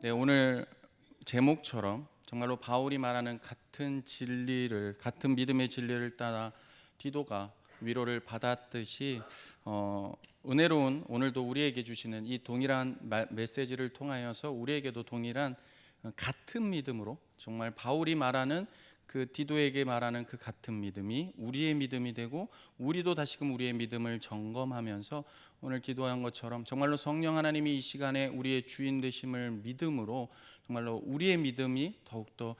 네, 오늘 제목처럼 정말로 바울이 말하는 같은 진리를, 같은 믿음의 진리를 따라 디도가 위로를 받았듯이 은혜로운 오늘도 우리에게 주시는 이 동일한 메시지를 통하여서 우리에게도 동일한 같은 믿음으로, 정말 바울이 말하는 그 디도에게 말하는 그 같은 믿음이 우리의 믿음이 되고, 우리도 다시금 우리의 믿음을 점검하면서 오늘 기도한 것처럼 정말로 성령 하나님이 이 시간에 우리의 주인 되심을 믿음으로 정말로 우리의 믿음이 더욱더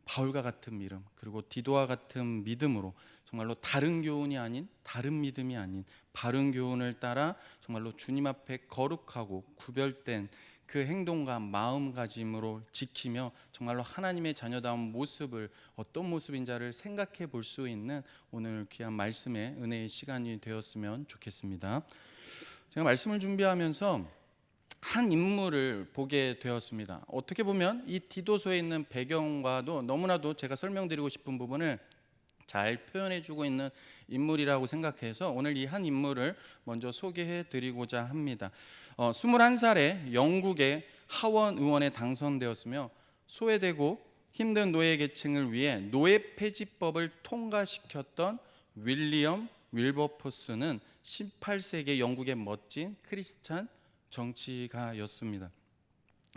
바울과 같은 믿음, 그리고 디도와 같은 믿음으로 정말로 다른 교훈이 아닌, 다른 믿음이 아닌 바른 교훈을 따라 정말로 주님 앞에 거룩하고 구별된 그 행동과 마음가짐으로 지키며 정말로 하나님의 자녀다운 모습을, 어떤 모습인지를 생각해 볼 수 있는 오늘 귀한 말씀의 은혜의 시간이 되었으면 좋겠습니다. 제가 말씀을 준비하면서 한 인물을 보게 되었습니다. 어떻게 보면 이 디도서에 있는 배경과도 너무나도 제가 설명드리고 싶은 부분을 잘 표현해주고 있는 인물이라고 생각해서 오늘 이 한 인물을 먼저 소개해 드리고자 합니다. 21살에 영국의 하원 의원에 당선되었으며 소외되고 힘든 노예 계층을 위해 노예 폐지법을 통과시켰던 윌리엄 윌버포스는 18세기 영국의 멋진 크리스찬 정치가였습니다.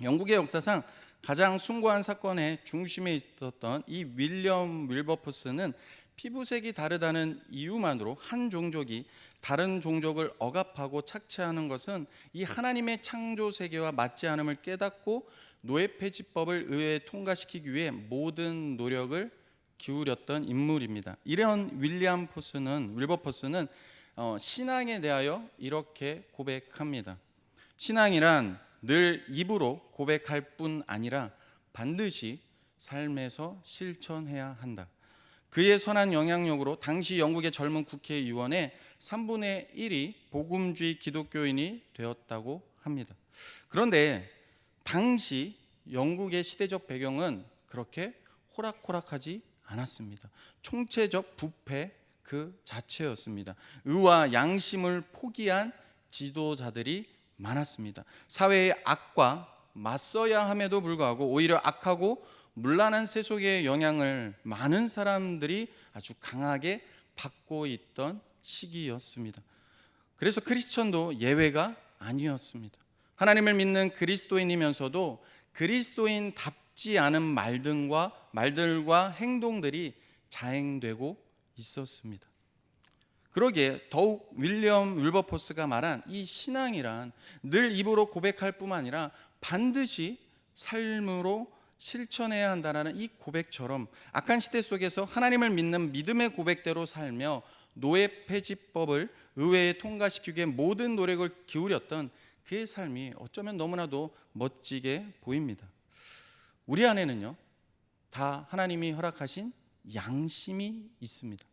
영국의 역사상 가장 숭고한 사건의 중심에 있었던 이 윌리엄 윌버포스는 피부색이 다르다는 이유만으로 한 종족이 다른 종족을 억압하고 착취하는 것은 이 하나님의 창조 세계와 맞지 않음을 깨닫고 노예 폐지법을 의회에 통과시키기 위해 모든 노력을 기울였던 인물입니다. 이런 윌버포스는 신앙에 대하여 이렇게 고백합니다. 신앙이란 늘 입으로 고백할 뿐 아니라 반드시 삶에서 실천해야 한다. 그의 선한 영향력으로 당시 영국의 젊은 국회의원의 3분의 1이 복음주의 기독교인이 되었다고 합니다. 그런데 당시 영국의 시대적 배경은 그렇게 호락호락하지 않았습니다. 총체적 부패 그 자체였습니다. 의와 양심을 포기한 지도자들이 많았습니다. 사회의 악과 맞서야 함에도 불구하고 오히려 악하고 문란한 세속의 영향을 많은 사람들이 아주 강하게 받고 있던 시기였습니다. 그래서 크리스천도 예외가 아니었습니다. 하나님을 믿는 그리스도인이면서도 그리스도인답지 않은 말들과 행동들이 자행되고 있었습니다. 그러기에 더욱 윌리엄 윌버포스가 말한 이 신앙이란 늘 입으로 고백할 뿐만 아니라 반드시 삶으로 실천해야 한다는 이 고백처럼 악한 시대 속에서 하나님을 믿는 믿음의 고백대로 살며 노예 폐지법을 의회에 통과시키기 위해 모든 노력을 기울였던 그의 삶이 어쩌면 너무나도 멋지게 보입니다. 우리 안에는요, 다 하나님이 허락하신 양심이 있습니다.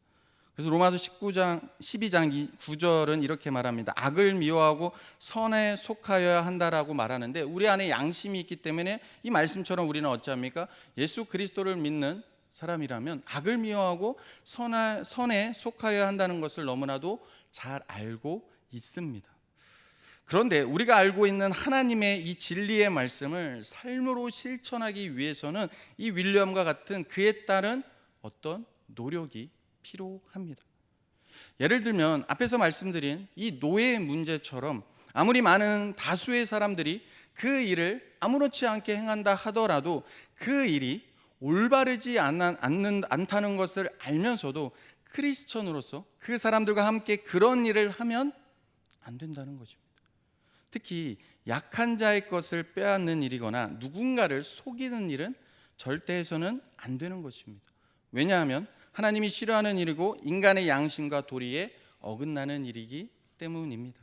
그래서 로마서 12장 9절은 이렇게 말합니다. 악을 미워하고 선에 속하여야 한다라고 말하는데, 우리 안에 양심이 있기 때문에 이 말씀처럼 우리는 어찌합니까? 예수 그리스도를 믿는 사람이라면 악을 미워하고 선에 속하여야 한다는 것을 너무나도 잘 알고 있습니다. 그런데 우리가 알고 있는 하나님의 이 진리의 말씀을 삶으로 실천하기 위해서는 이 윌리엄과 같은 그에 따른 어떤 노력이 필요합니다. 예를 들면 앞에서 말씀드린 이 노예 문제처럼 아무리 많은 다수의 사람들이 그 일을 아무렇지 않게 행한다 하더라도 그 일이 올바르지 않다는 것을 알면서도 크리스천으로서 그 사람들과 함께 그런 일을 하면 안 된다는 것입니다. 특히 약한 자의 것을 빼앗는 일이거나 누군가를 속이는 일은 절대 해서는 안 되는 것입니다. 왜냐하면 하나님이 싫어하는 일이고 인간의 양심과 도리에 어긋나는 일이기 때문입니다.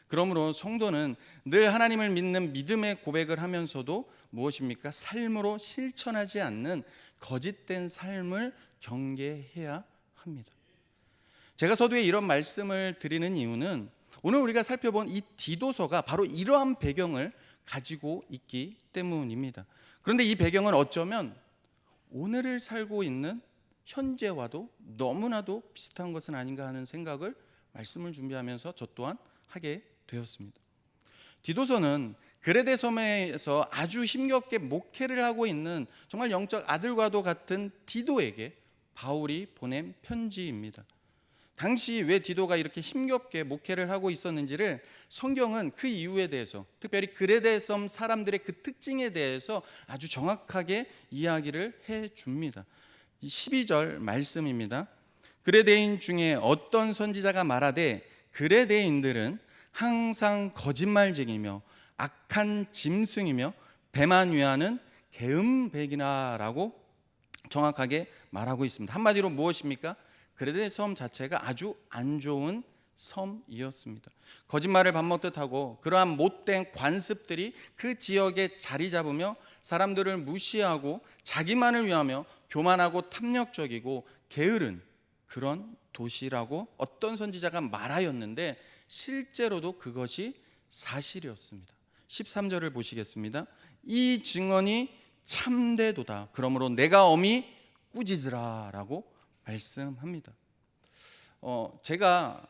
그러므로 성도는 늘 하나님을 믿는 믿음의 고백을 하면서도 무엇입니까? 삶으로 실천하지 않는 거짓된 삶을 경계해야 합니다. 제가 서두에 이런 말씀을 드리는 이유는 오늘 우리가 살펴본 이 디도서가 바로 이러한 배경을 가지고 있기 때문입니다. 그런데 이 배경은 어쩌면 오늘을 살고 있는 현재와도 너무나도 비슷한 것은 아닌가 하는 생각을 말씀을 준비하면서 저 또한 하게 되었습니다. 디도서는 그레데 섬에서 아주 힘겹게 목회를 하고 있는 정말 영적 아들과도 같은 디도에게 바울이 보낸 편지입니다. 당시 왜 디도가 이렇게 힘겹게 목회를 하고 있었는지를 성경은 그 이유에 대해서, 특별히 그레데 섬 사람들의 그 특징에 대해서 아주 정확하게 이야기를 해줍니다. 12절 말씀입니다. 그레데인 중에 어떤 선지자가 말하되 그레데인들은 항상 거짓말쟁이며 악한 짐승이며 배만 위하는 게음백이나라고 정확하게 말하고 있습니다. 한마디로 무엇입니까? 그레데 섬 자체가 아주 안 좋은 섬이었습니다. 거짓말을 밥 먹듯 하고 그러한 못된 관습들이 그 지역에 자리 잡으며 사람들을 무시하고 자기만을 위하며 교만하고 탐욕적이고 게으른 그런 도시라고 어떤 선지자가 말하였는데 실제로도 그것이 사실이었습니다. 13절을 보시겠습니다. 이 증언이 참되도다. 그러므로 내가 엄히 꾸짖으라 라고 말씀합니다. 제가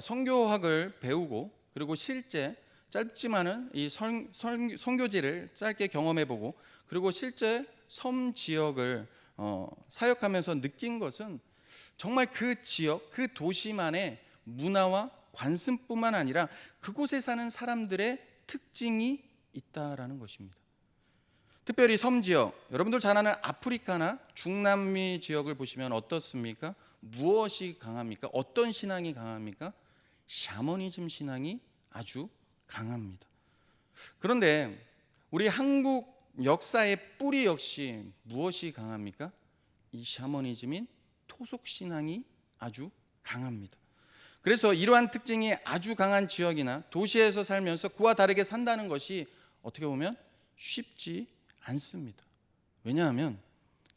선교학을 배우고 그리고 실제 짧지만은 이 선교지를 짧게 경험해보고 그리고 실제 섬 지역을 사역하면서 느낀 것은 정말 그 지역, 그 도시만의 문화와 관습뿐만 아니라 그곳에 사는 사람들의 특징이 있다라는 것입니다. 특별히 섬 지역, 여러분들 잘 아는 아프리카나 중남미 지역을 보시면 어떻습니까? 무엇이 강합니까? 어떤 신앙이 강합니까? 샤머니즘 신앙이 아주 강합니다. 그런데 우리 한국 역사의 뿌리 역시 무엇이 강합니까? 이 샤머니즘인 토속 신앙이 아주 강합니다. 그래서 이러한 특징이 아주 강한 지역이나 도시에서 살면서 그와 다르게 산다는 것이 어떻게 보면 쉽지 않습니다. 왜냐하면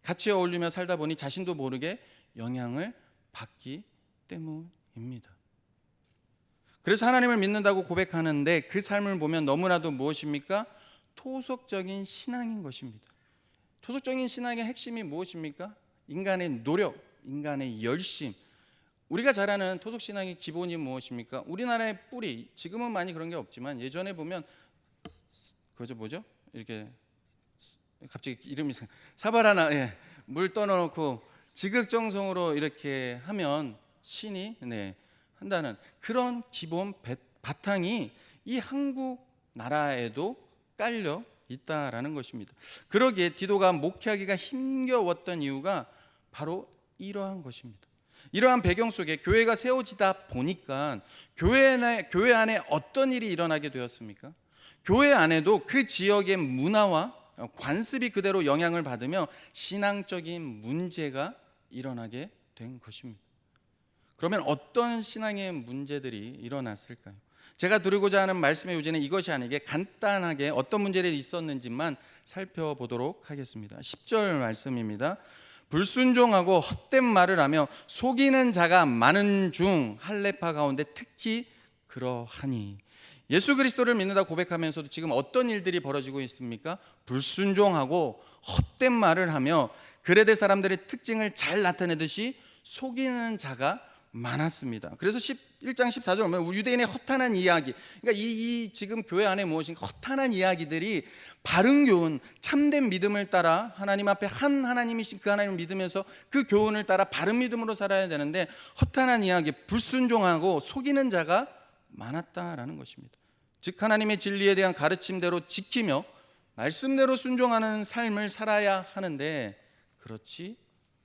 같이 어울리며 살다 보니 자신도 모르게 영향을 받기 때문입니다. 그래서 하나님을 믿는다고 고백하는데 그 삶을 보면 너무나도 무엇입니까? 토속적인 신앙인 것입니다. 토속적인 신앙의 핵심이 무엇입니까? 인간의 노력, 인간의 열심. 우리가 잘 아는 토속신앙의 기본이 무엇입니까? 우리나라의 뿌리, 지금은 많이 그런 게 없지만 예전에 보면 그죠 뭐죠? 이렇게 갑자기 이름이 사발 하나 물 떠넣고 지극정성으로 이렇게 하면 신이 한다는 그런 기본 바탕이 이 한국 나라에도 깔려 있다라는 것입니다. 그러기에 디도가 목회하기가 힘겨웠던 이유가 바로 이러한 것입니다. 이러한 배경 속에 교회가 세워지다 보니까 교회 안에 어떤 일이 일어나게 되었습니까? 교회 안에도 그 지역의 문화와 관습이 그대로 영향을 받으며 신앙적인 문제가 일어나게 된 것입니다. 그러면 어떤 신앙의 문제들이 일어났을까요? 제가 드리고자 하는 말씀의 요지는 이것이 아니게 간단하게 어떤 문제들이 있었는지만 살펴보도록 하겠습니다. 10절 말씀입니다. 불순종하고 헛된 말을 하며 속이는 자가 많은 중 할례파 가운데 특히 그러하니. 예수 그리스도를 믿는다 고백하면서도 지금 어떤 일들이 벌어지고 있습니까? 불순종하고 헛된 말을 하며 그레데 사람들의 특징을 잘 나타내듯이 속이는 자가 많았습니다. 그래서 11장 14절 보면 유대인의 허탄한 이야기, 그러니까 이 지금 교회 안에 무엇인가 허탄한 이야기들이 바른 교훈, 참된 믿음을 따라 하나님 앞에 한 하나님이신 그 하나님을 믿으면서 그 교훈을 따라 바른 믿음으로 살아야 되는데 허탄한 이야기, 불순종하고 속이는 자가 많았다라는 것입니다. 즉 하나님의 진리에 대한 가르침대로 지키며 말씀대로 순종하는 삶을 살아야 하는데 그렇지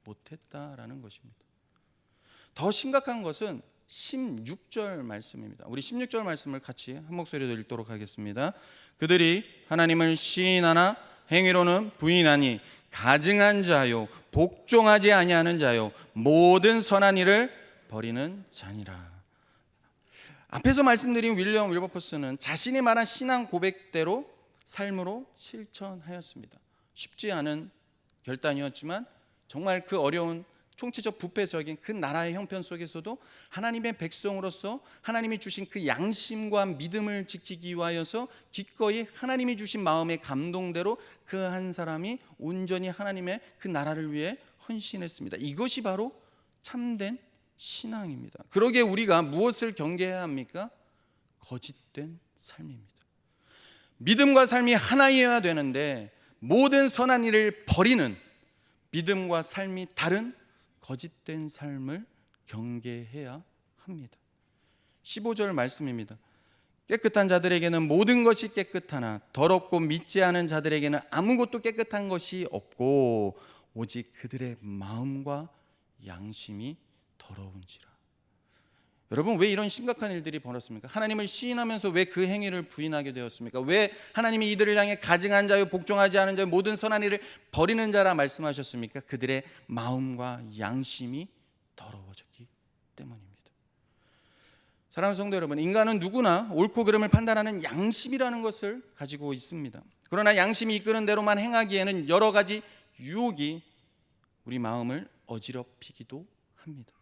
못했다라는 것입니다. 더 심각한 것은 16절 말씀입니다. 우리 16절 말씀을 같이 한 목소리로 읽도록 하겠습니다. 그들이 하나님을 시인하나 행위로는 부인하니 가증한 자요 복종하지 아니하는 자요 모든 선한 일을 버리는 자니라. 앞에서 말씀드린 윌리엄 윌버포스는 자신이 말한 신앙 고백대로 삶으로 실천하였습니다. 쉽지 않은 결단이었지만 정말 그 어려운 총체적 부패적인 그 나라의 형편 속에서도 하나님의 백성으로서 하나님이 주신 그 양심과 믿음을 지키기 위하여서 기꺼이 하나님이 주신 마음의 감동대로 그 한 사람이 온전히 하나님의 그 나라를 위해 헌신했습니다. 이것이 바로 참된 신앙입니다. 그러기에 우리가 무엇을 경계해야 합니까? 거짓된 삶입니다. 믿음과 삶이 하나여야 되는데 모든 선한 일을 버리는 믿음과 삶이 다른 거짓된 삶을 경계해야 합니다. 15절 말씀입니다. 깨끗한 자들에게는 모든 것이 깨끗하나 더럽고 믿지 않은 자들에게는 아무것도 깨끗한 것이 없고 오직 그들의 마음과 양심이 더러운지라. 여러분, 왜 이런 심각한 일들이 벌어졌습니까? 하나님을 시인하면서 왜 그 행위를 부인하게 되었습니까? 왜 하나님이 이들을 향해 가증한 자요 복종하지 않은 자요 모든 선한 일을 버리는 자라 말씀하셨습니까? 그들의 마음과 양심이 더러워졌기 때문입니다. 사랑하는 성도 여러분, 인간은 누구나 옳고 그름을 판단하는 양심이라는 것을 가지고 있습니다. 그러나 양심이 이끄는 대로만 행하기에는 여러 가지 유혹이 우리 마음을 어지럽히기도 합니다.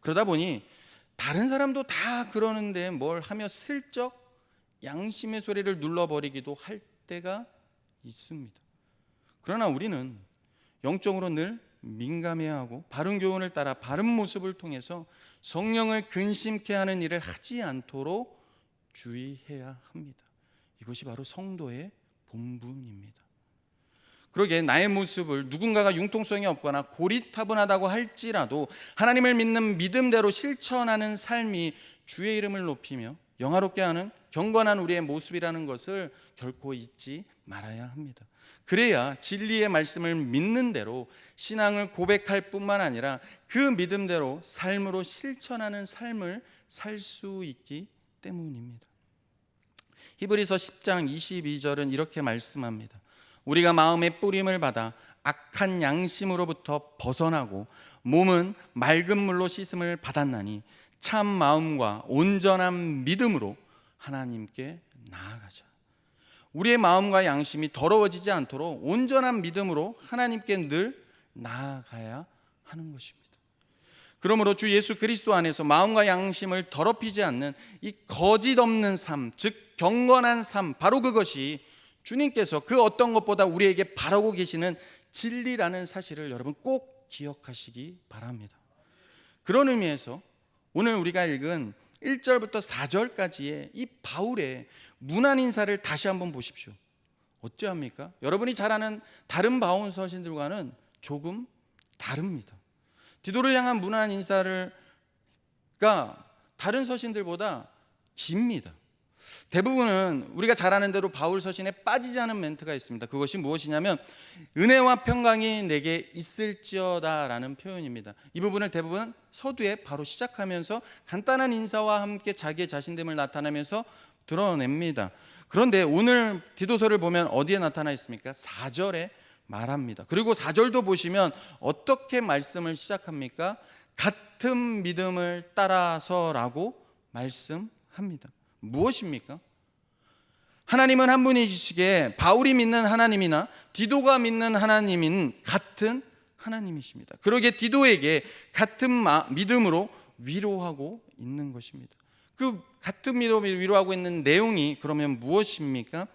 그러다 보니 다른 사람도 다 그러는데 뭘 하며 슬쩍 양심의 소리를 눌러버리기도 할 때가 있습니다. 그러나 우리는 영적으로 늘 민감해야 하고 바른 교훈을 따라 바른 모습을 통해서 성령을 근심케 하는 일을 하지 않도록 주의해야 합니다. 이것이 바로 성도의 본분입니다. 그러기에 나의 모습을 누군가가 융통성이 없거나 고리타분하다고 할지라도 하나님을 믿는 믿음대로 실천하는 삶이 주의 이름을 높이며 영화롭게 하는 경건한 우리의 모습이라는 것을 결코 잊지 말아야 합니다. 그래야 진리의 말씀을 믿는 대로 신앙을 고백할 뿐만 아니라 그 믿음대로 삶으로 실천하는 삶을 살 수 있기 때문입니다. 히브리서 10장 22절은 이렇게 말씀합니다. 우리가 마음의 뿌림을 받아 악한 양심으로부터 벗어나고 몸은 맑은 물로 씻음을 받았나니 참 마음과 온전한 믿음으로 하나님께 나아가자. 우리의 마음과 양심이 더러워지지 않도록 온전한 믿음으로 하나님께 늘 나아가야 하는 것입니다. 그러므로 주 예수 그리스도 안에서 마음과 양심을 더럽히지 않는 이 거짓 없는 삶, 즉 경건한 삶, 바로 그것이 주님께서 그 어떤 것보다 우리에게 바라고 계시는 진리라는 사실을 여러분 꼭 기억하시기 바랍니다. 그런 의미에서 오늘 우리가 읽은 1절부터 4절까지의 이 바울의 문안 인사를 다시 한번 보십시오. 어찌합니까? 여러분이 잘 아는 다른 바울 서신들과는 조금 다릅니다. 디도를 향한 문안 인사가 다른 서신들보다 깁니다. 대부분은 우리가 잘 아는 대로 바울 서신에 빠지지 않은 멘트가 있습니다. 그것이 무엇이냐면 은혜와 평강이 내게 있을지어다 라는 표현입니다. 이 부분을 대부분 서두에 바로 시작하면서 간단한 인사와 함께 자기의 자신됨을 나타내면서 드러냅니다. 그런데 오늘 디도서를 보면 어디에 나타나 있습니까? 4절에 말합니다. 그리고 4절도 보시면 어떻게 말씀을 시작합니까? 같은 믿음을 따라서라고 말씀합니다. 무엇입니까? 하나님은 한 분이시기에 바울이 믿는 하나님이나 디도가 믿는 하나님인 같은 하나님이십니다. 그러기에 디도에게 같은 믿음으로 위로하고 있는 것입니다. 그 같은 믿음으로 위로하고 있는 내용이 그러면 무엇입니까?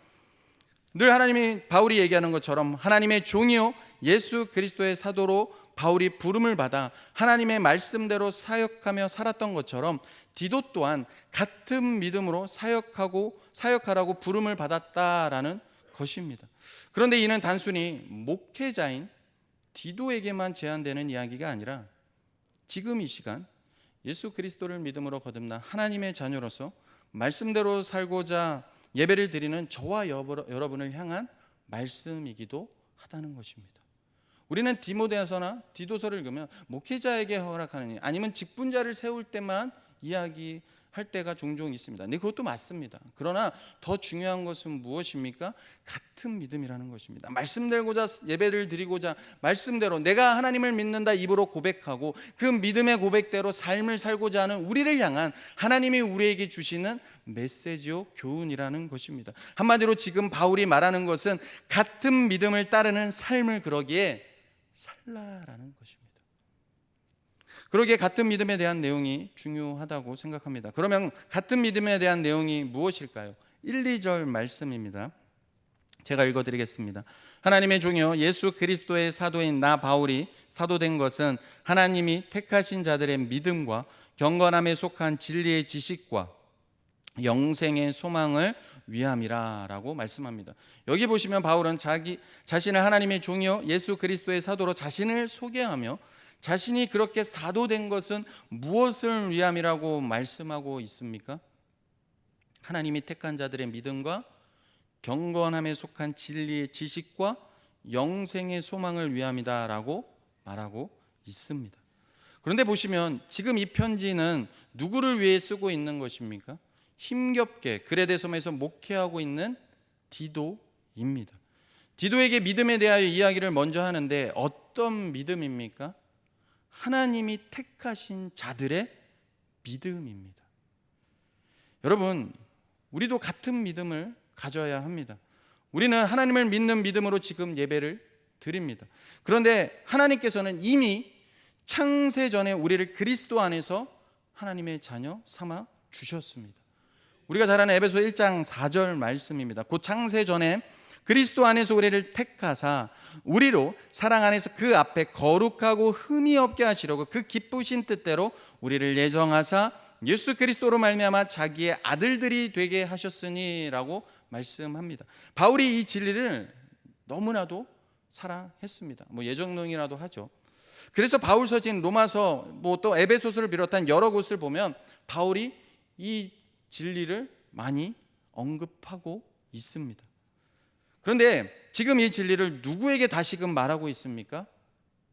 늘 하나님이 바울이 얘기하는 것처럼 하나님의 종이요 예수 그리스도의 사도로 바울이 부름을 받아 하나님의 말씀대로 사역하며 살았던 것처럼 디도 또한 같은 믿음으로 사역하라고 부름을 받았다라는 것입니다. 그런데 이는 단순히 목회자인 디도에게만 제한되는 이야기가 아니라 지금 이 시간 예수 그리스도를 믿음으로 거듭난 하나님의 자녀로서 말씀대로 살고자 예배를 드리는 저와 여러분을 향한 말씀이기도 하다는 것입니다. 우리는 디모데서나 디도서를 읽으면 목회자에게 허락하느니 아니면 직분자를 세울 때만 이야기할 때가 종종 있습니다. 네, 그것도 맞습니다. 그러나 더 중요한 것은 무엇입니까? 같은 믿음이라는 것입니다. 말씀대로고자 예배를 드리고자 말씀대로 내가 하나님을 믿는다 입으로 고백하고 그 믿음의 고백대로 삶을 살고자 하는 우리를 향한 하나님이 우리에게 주시는 메시지요 교훈이라는 것입니다. 한마디로 지금 바울이 말하는 것은 같은 믿음을 따르는 삶을 그러기에 살라라는 것입니다. 그러기에 같은 믿음에 대한 내용이 중요하다고 생각합니다. 그러면 같은 믿음에 대한 내용이 무엇일까요? 1, 2절 말씀입니다. 제가 읽어드리겠습니다. 하나님의 종이요 예수 그리스도의 사도인 나 바울이 사도된 것은 하나님이 택하신 자들의 믿음과 경건함에 속한 진리의 지식과 영생의 소망을 위함이라라고 말씀합니다. 여기 보시면 바울은 자기 자신을 하나님의 종이요 예수 그리스도의 사도로 자신을 소개하며 자신이 그렇게 사도된 것은 무엇을 위함이라고 말씀하고 있습니까? 하나님이 택한 자들의 믿음과 경건함에 속한 진리의 지식과 영생의 소망을 위함이다라고 말하고 있습니다. 그런데 보시면 지금 이 편지는 누구를 위해 쓰고 있는 것입니까? 힘겹게 그레데 섬에서 목회하고 있는 디도입니다. 디도에게 믿음에 대하여 이야기를 먼저 하는데 어떤 믿음입니까? 하나님이 택하신 자들의 믿음입니다. 여러분, 우리도 같은 믿음을 가져야 합니다. 우리는 하나님을 믿는 믿음으로 지금 예배를 드립니다. 그런데 하나님께서는 이미 창세 전에 우리를 그리스도 안에서 하나님의 자녀 삼아 주셨습니다. 우리가 잘 아는 에베소 1장 4절 말씀입니다. 곧 창세 전에 그리스도 안에서 우리를 택하사 우리로 사랑 안에서 그 앞에 거룩하고 흠이 없게 하시려고 그 기쁘신 뜻대로 우리를 예정하사 예수 그리스도로 말미암아 자기의 아들들이 되게 하셨으니라고 말씀합니다. 바울이 이 진리를 너무나도 사랑했습니다. 예정론이라도 하죠. 그래서 바울 서신 로마서 또 에베소서를 비롯한 여러 곳을 보면 바울이 이 진리를 많이 언급하고 있습니다. 그런데 지금 이 진리를 누구에게 다시금 말하고 있습니까?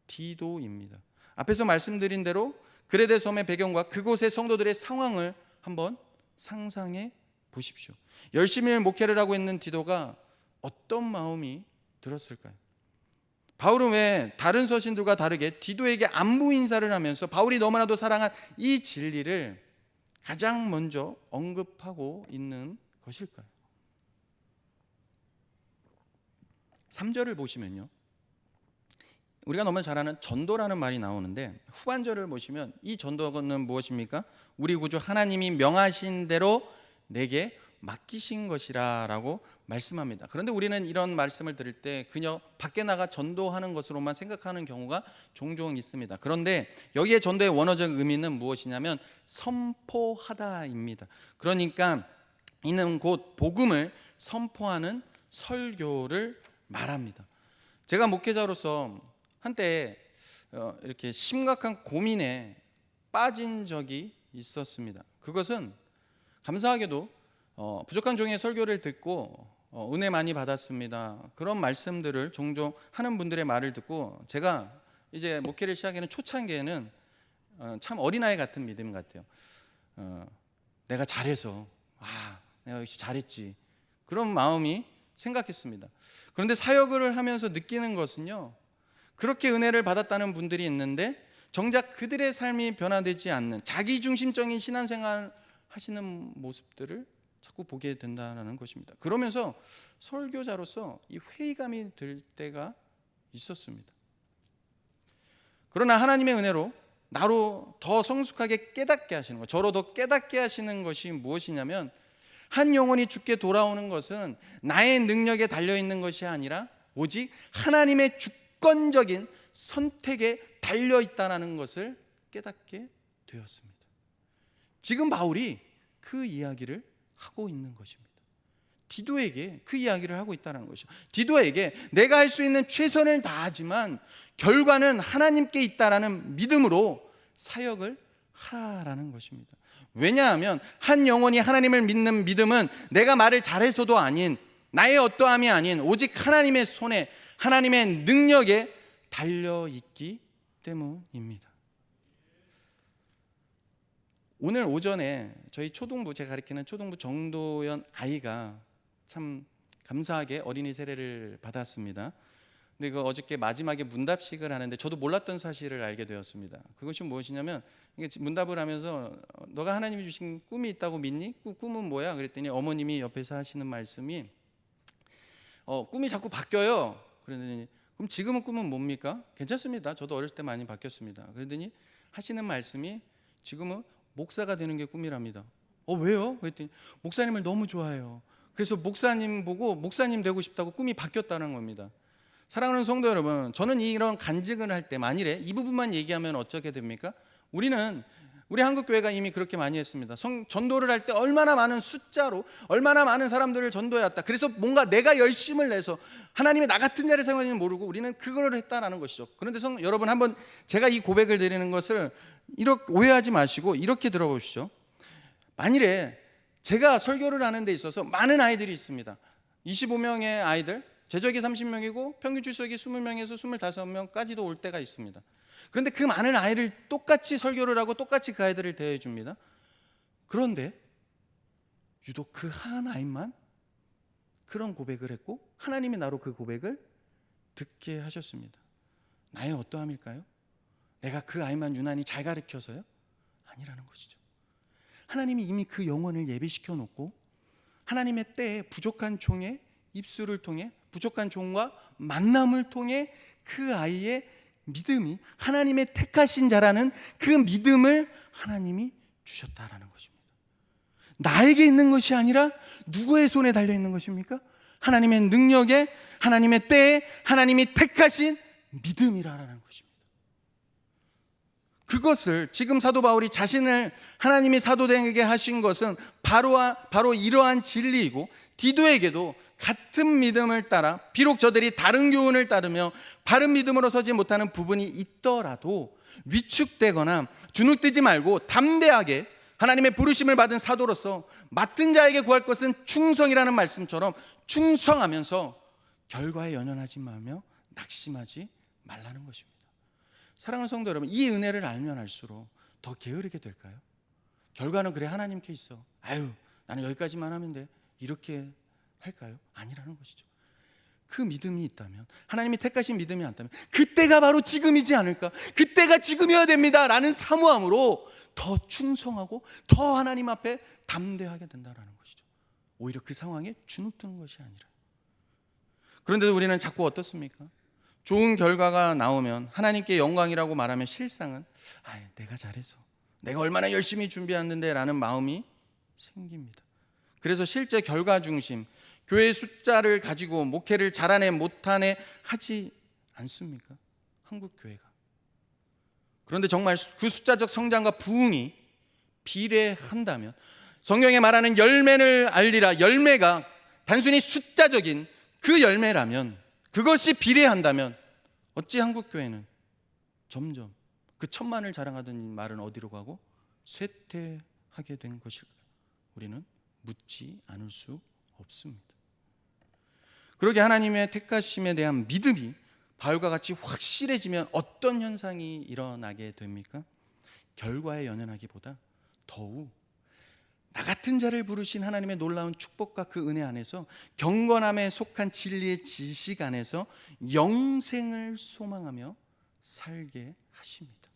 디도입니다. 앞에서 말씀드린 대로 그레데 섬의 배경과 그곳의 성도들의 상황을 한번 상상해 보십시오. 열심히 목회를 하고 있는 디도가 어떤 마음이 들었을까요? 바울은 왜 다른 서신들과 다르게 디도에게 안부 인사를 하면서 바울이 너무나도 사랑한 이 진리를 가장 먼저 언급하고 있는 것일까요? 3절을 보시면요, 우리가 너무 잘 아는 전도라는 말이 나오는데 후반절을 보시면 이 전도는 무엇입니까? 우리 구주 하나님이 명하신 대로 내게 맡기신 것이라 라고 말씀합니다. 그런데 우리는 이런 말씀을 들을 때 그냥 밖에 나가 전도하는 것으로만 생각하는 경우가 종종 있습니다. 그런데 여기에 전도의 원어적 의미는 무엇이냐면 선포하다입니다. 그러니까 이는 곧 복음을 선포하는 설교를 말합니다. 제가 목회자로서 한때 이렇게 심각한 고민에 빠진 적이 있었습니다. 그것은 감사하게도 부족한 종의 설교를 듣고 은혜 많이 받았습니다. 그런 말씀들을 종종 하는 분들의 말을 듣고 제가 이제 목회를 시작하는 초창기에는 참 어린아이 같은 믿음 같아요. 내가 잘해서 내가 역시 잘했지, 그런 마음이 생각했습니다. 그런데 사역을 하면서 느끼는 것은요, 그렇게 은혜를 받았다는 분들이 있는데 정작 그들의 삶이 변화되지 않는 자기중심적인 신앙생활 하시는 모습들을 자꾸 보게 된다는 것입니다. 그러면서 설교자로서 이 회의감이 들 때가 있었습니다. 그러나 하나님의 은혜로 나로 더 성숙하게 깨닫게 하시는 것, 저로 더 깨닫게 하시는 것이 무엇이냐면, 한 영혼이 주께 돌아오는 것은 나의 능력에 달려있는 것이 아니라 오직 하나님의 주권적인 선택에 달려있다는 것을 깨닫게 되었습니다. 지금 바울이 그 이야기를 하고 있는 것입니다. 디도에게 그 이야기를 하고 있다는 것이죠. 디도에게 내가 할 수 있는 최선을 다하지만 결과는 하나님께 있다라는 믿음으로 사역을 하라라는 것입니다. 왜냐하면 한 영혼이 하나님을 믿는 믿음은 내가 말을 잘해서도 아닌, 나의 어떠함이 아닌 오직 하나님의 손에, 하나님의 능력에 달려있기 때문입니다. 오늘 오전에 저희 초등부, 제가 가르치는 초등부 정도연 아이가 참 감사하게 어린이 세례를 받았습니다. 근데 그 어저께 마지막에 문답식을 하는데 저도 몰랐던 사실을 알게 되었습니다. 그것이 무엇이냐면, 문답을 하면서 너가 하나님이 주신 꿈이 있다고 믿니? 꿈은 뭐야? 그랬더니 어머님이 옆에서 하시는 말씀이 꿈이 자꾸 바뀌어요. 그러더니 그럼 지금은 꿈은 뭡니까? 괜찮습니다. 저도 어렸을 때 많이 바뀌었습니다. 그러더니 하시는 말씀이 지금은 목사가 되는 게 꿈이랍니다. 왜요? 그랬더니 목사님을 너무 좋아해요. 그래서 목사님 보고 목사님 되고 싶다고 꿈이 바뀌었다는 겁니다. 사랑하는 성도 여러분, 저는 이런 간증을 할 때 만일에 이 부분만 얘기하면 어떻게 됩니까? 우리는 우리 한국교회가 이미 그렇게 많이 했습니다. 전도를 할 때 얼마나 많은 숫자로 얼마나 많은 사람들을 전도해왔다. 그래서 뭔가 내가 열심을 내서 하나님의 나 같은 자를 사용하는지 모르고 우리는 그걸 했다라는 것이죠. 그런데 여러분, 한번 제가 이 고백을 드리는 것을 이렇게 오해하지 마시고 이렇게 들어보시죠. 만일에 제가 설교를 하는 데 있어서 많은 아이들이 있습니다. 25명의 아이들, 제적이 30명이고 평균 출석이 20명에서 25명까지도 올 때가 있습니다. 그런데 그 많은 아이를 똑같이 설교를 하고 똑같이 그 아이들을 대해 줍니다. 그런데 유독 그 한 아이만 그런 고백을 했고 하나님이 나로 그 고백을 듣게 하셨습니다. 나의 어떠함일까요? 내가 그 아이만 유난히 잘 가르쳐서요? 아니라는 것이죠. 하나님이 이미 그 영혼을 예비시켜 놓고 하나님의 때에 부족한 종의 입술을 통해, 부족한 종과 만남을 통해 그 아이의 믿음이 하나님의 택하신 자라는 그 믿음을 하나님이 주셨다라는 것입니다. 나에게 있는 것이 아니라 누구의 손에 달려 있는 것입니까? 하나님의 능력에, 하나님의 때에 하나님이 택하신 믿음이라는 것입니다. 그것을 지금 사도 바울이 자신을 하나님이 사도되게 하신 것은 바로 이러한 진리이고, 디도에게도 같은 믿음을 따라 비록 저들이 다른 교훈을 따르며 바른 믿음으로 서지 못하는 부분이 있더라도 위축되거나 주눅들지 말고 담대하게 하나님의 부르심을 받은 사도로서 맡은 자에게 구할 것은 충성이라는 말씀처럼 충성하면서 결과에 연연하지 말며 낙심하지 말라는 것입니다. 사랑하는 성도 여러분, 이 은혜를 알면 알수록 더 게으르게 될까요? 결과는 그래 하나님께 있어, 아유 나는 여기까지만 하면 돼, 이렇게 할까요? 아니라는 것이죠. 그 믿음이 있다면, 하나님이 택하신 믿음이 않다면 그때가 바로 지금이지 않을까, 그때가 지금이어야 됩니다 라는 사모함으로 더 충성하고 더 하나님 앞에 담대하게 된다는 것이죠. 오히려 그 상황에 주눅드는 것이 아니라. 그런데도 우리는 자꾸 어떻습니까? 좋은 결과가 나오면 하나님께 영광이라고 말하면 실상은 내가 잘해서, 내가 얼마나 열심히 준비했는데 라는 마음이 생깁니다. 그래서 실제 결과 중심, 교회 숫자를 가지고 목회를 잘하네 못하네 하지 않습니까? 한국 교회가. 그런데 정말 그 숫자적 성장과 부흥이 비례한다면, 성경에 말하는 열매를 알리라, 열매가 단순히 숫자적인 그 열매라면, 그것이 비례한다면 어찌 한국 교회는 점점 그 천만을 자랑하던 말은 어디로 가고 쇠퇴하게 된 것일까요? 우리는 묻지 않을 수 없습니다. 그러게 하나님의 택하심에 대한 믿음이 바울과 같이 확실해지면 어떤 현상이 일어나게 됩니까? 결과에 연연하기보다 더욱 나 같은 자를 부르신 하나님의 놀라운 축복과 그 은혜 안에서, 경건함에 속한 진리의 지식 안에서 영생을 소망하며 살게 하십니다.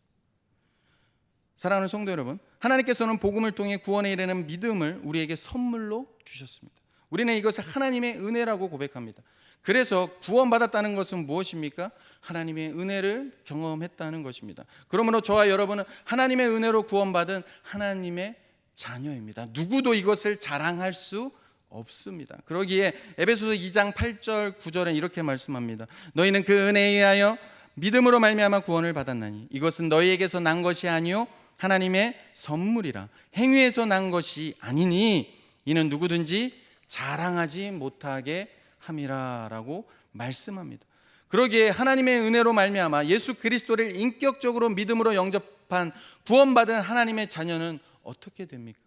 사랑하는 성도 여러분, 하나님께서는 복음을 통해 구원에 이르는 믿음을 우리에게 선물로 주셨습니다. 우리는 이것을 하나님의 은혜라고 고백합니다. 그래서 구원받았다는 것은 무엇입니까? 하나님의 은혜를 경험했다는 것입니다. 그러므로 저와 여러분은 하나님의 은혜로 구원받은 하나님의 자녀입니다. 누구도 이것을 자랑할 수 없습니다. 그러기에 에베소서 2장 8절 9절에 이렇게 말씀합니다. 너희는 그 은혜에 의하여 믿음으로 말미암아 구원을 받았나니 이것은 너희에게서 난 것이 아니요 하나님의 선물이라. 행위에서 난 것이 아니니 이는 누구든지 자랑하지 못하게 함이라 라고 말씀합니다. 그러기에 하나님의 은혜로 말미암아 예수 그리스도를 인격적으로 믿음으로 영접한 구원받은 하나님의 자녀는 어떻게 됩니까?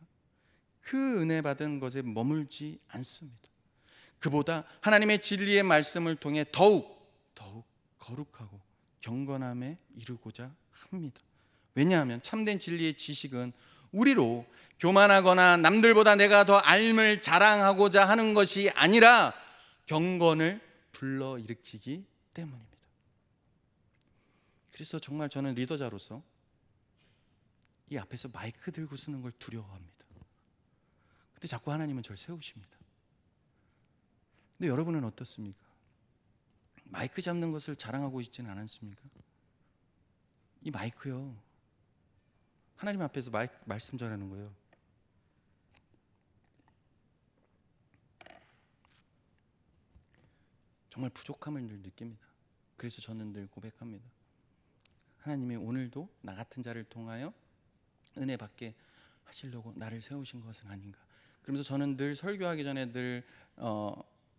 그 은혜 받은 것에 머물지 않습니다. 그보다 하나님의 진리의 말씀을 통해 더욱 거룩하고 경건함에 이르고자 합니다. 왜냐하면 참된 진리의 지식은 우리로 교만하거나 남들보다 내가 더 알을 자랑하고자 하는 것이 아니라 경건을 불러일으키기 때문입니다. 그래서 정말 저는 리더자로서 이 앞에서 마이크 들고 쓰는 걸 두려워합니다. 근데 자꾸 하나님은 저를 세우십니다. 근데 여러분은 어떻습니까? 마이크 잡는 것을 자랑하고 있지는 않습니까? 이 마이크요, 하나님 앞에서 말씀 전하는 거예요. 정말 부족함을 늘 느낍니다. 그래서 저는 늘 고백합니다. 하나님이 오늘도 나 같은 자를 통하여 은혜 받게 하시려고 나를 세우신 것은 아닌가. 그러면서 저는 늘 설교하기 전에 늘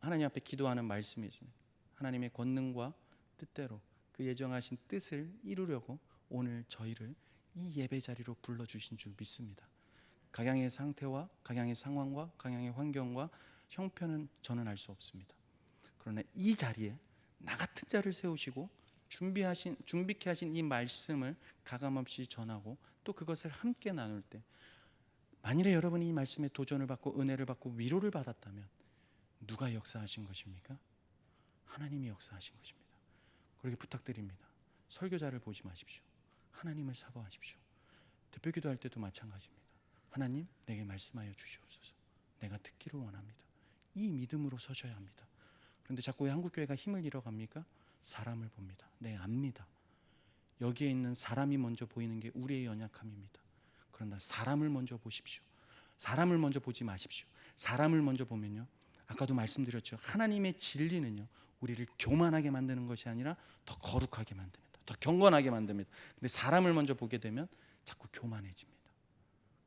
하나님 앞에 기도하는 말씀이 있습니다. 하나님의 권능과 뜻대로 그 예정하신 뜻을 이루려고 오늘 저희를 이 예배 자리로 불러주신 줄 믿습니다. 각양의 상태와 각양의 상황과 각양의 환경과 형편은 저는 알 수 없습니다. 그러나 이 자리에 나 같은 자를 세우시고 준비케 하신 이 말씀을 가감없이 전하고 또 그것을 함께 나눌 때, 만일에 여러분이 이 말씀에 도전을 받고 은혜를 받고 위로를 받았다면 누가 역사하신 것입니까? 하나님이 역사하신 것입니다. 그렇게 부탁드립니다. 설교자를 보지 마십시오. 하나님을 사모하십시오. 대표 기도할 때도 마찬가지입니다. 하나님, 내게 말씀하여 주시옵소서. 내가 듣기를 원합니다. 이 믿음으로 서셔야 합니다. 그런데 자꾸 왜 한국교회가 힘을 잃어갑니까? 사람을 봅니다. 네, 압니다. 여기에 있는 사람이 먼저 보이는 게 우리의 연약함입니다. 그러나 사람을 먼저 보십시오. 사람을 먼저 보지 마십시오. 사람을 먼저 보면요, 아까도 말씀드렸죠, 하나님의 진리는요 우리를 교만하게 만드는 것이 아니라 더 거룩하게 만듭니다. 더 경건하게 만듭니다. 근데 사람을 먼저 보게 되면 자꾸 교만해집니다.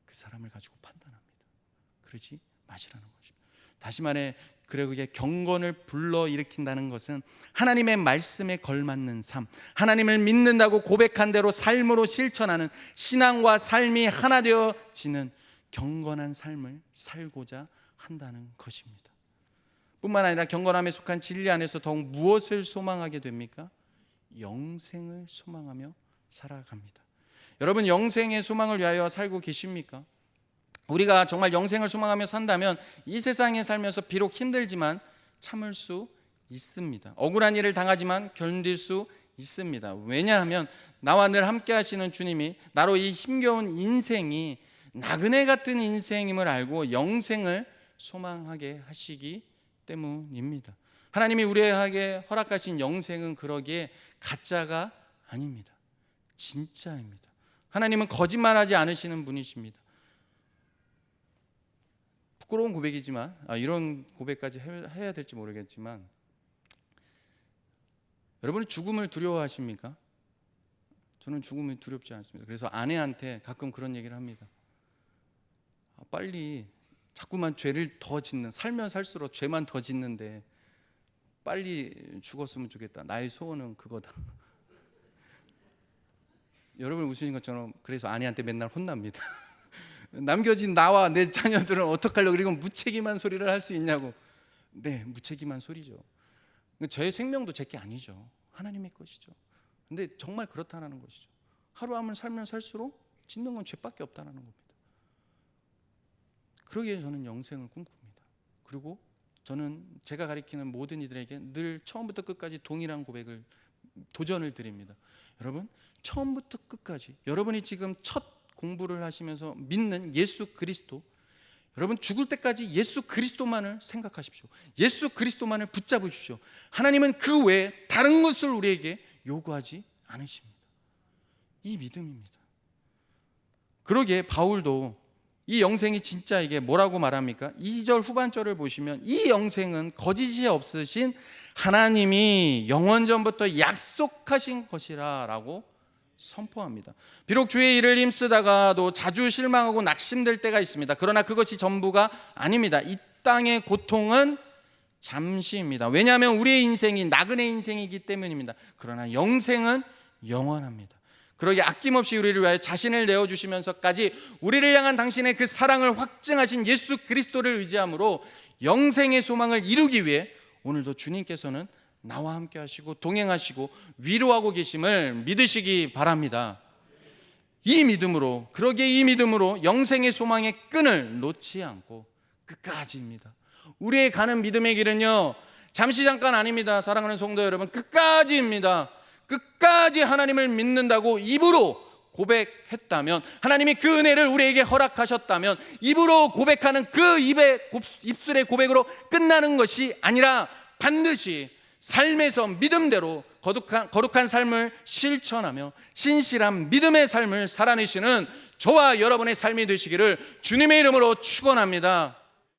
그 사람을 가지고 판단합니다. 그러지 마시라는 것입니다. 다시 말해, 그게 경건을 불러일으킨다는 것은 하나님의 말씀에 걸맞는 삶, 하나님을 믿는다고 고백한 대로 삶으로 실천하는 신앙과 삶이 하나 되어지는 경건한 삶을 살고자 한다는 것입니다. 뿐만 아니라 경건함에 속한 진리 안에서 더욱 무엇을 소망하게 됩니까? 영생을 소망하며 살아갑니다. 여러분, 영생의 소망을 위하여 살고 계십니까? 우리가 정말 영생을 소망하며 산다면 이 세상에 살면서 비록 힘들지만 참을 수 있습니다. 억울한 일을 당하지만 견딜 수 있습니다. 왜냐하면 나와 늘 함께 하시는 주님이 나로 이 힘겨운 인생이 나그네 같은 인생임을 알고 영생을 소망하게 하시기 때문입니다. 하나님이 우리에게 허락하신 영생은 그러기에 가짜가 아닙니다. 진짜입니다. 하나님은 거짓말하지 않으시는 분이십니다. 부끄러운 고백이지만 이런 고백까지 해야 될지 모르겠지만, 여러분은 죽음을 두려워하십니까? 저는 죽음이 두렵지 않습니다. 그래서 아내한테 가끔 그런 얘기를 합니다. 빨리 자꾸만 죄를 더 짓는, 살면 살수록 죄만 더 짓는데 빨리 죽었으면 좋겠다. 나의 소원은 그거다. 여러분 웃으신 것처럼 그래서 아내한테 맨날 혼납니다. 남겨진 나와 내 자녀들은 어떡하려고 그리고 무책임한 소리를 할 수 있냐고. 네, 무책임한 소리죠. 저의 생명도 제 게 아니죠. 하나님의 것이죠. 근데 정말 그렇다는 것이죠. 하루하루 살면 살수록 짓는 건 죄밖에 없다는 겁니다. 그러기에 저는 영생을 꿈꿉니다. 그리고 저는 제가 가리키는 모든 이들에게 늘 처음부터 끝까지 동일한 고백을, 도전을 드립니다. 여러분, 처음부터 끝까지 여러분이 지금 첫 공부를 하시면서 믿는 예수 그리스도, 여러분 죽을 때까지 예수 그리스도만을 생각하십시오. 예수 그리스도만을 붙잡으십시오. 하나님은 그 외에 다른 것을 우리에게 요구하지 않으십니다. 이 믿음입니다. 그러기에 바울도 이 영생이 진짜에게 뭐라고 말합니까? 2절 후반절을 보시면 이 영생은 거짓이 없으신 하나님이 영원전부터 약속하신 것이라 라고 선포합니다. 비록 주의 일을 힘쓰다가도 자주 실망하고 낙심될 때가 있습니다. 그러나 그것이 전부가 아닙니다. 이 땅의 고통은 잠시입니다. 왜냐하면 우리의 인생이 나그네 인생이기 때문입니다. 그러나 영생은 영원합니다. 그러기에 아낌없이 우리를 위하여 자신을 내어주시면서까지 우리를 향한 당신의 그 사랑을 확증하신 예수 그리스도를 의지함으로 영생의 소망을 이루기 위해 오늘도 주님께서는 나와 함께 하시고 동행하시고 위로하고 계심을 믿으시기 바랍니다. 이 믿음으로, 그러기에 이 믿음으로 영생의 소망의 끈을 놓지 않고 끝까지입니다. 우리의 가는 믿음의 길은요, 잠시 잠깐 아닙니다. 사랑하는 성도 여러분, 끝까지입니다. 끝까지 하나님을 믿는다고 입으로 고백했다면, 하나님이 그 은혜를 우리에게 허락하셨다면, 입으로 고백하는 그 입술의 고백으로 끝나는 것이 아니라 반드시 삶에서 믿음대로 거룩한 삶을 실천하며 신실한 믿음의 삶을 살아내시는 저와 여러분의 삶이 되시기를 주님의 이름으로 축원합니다.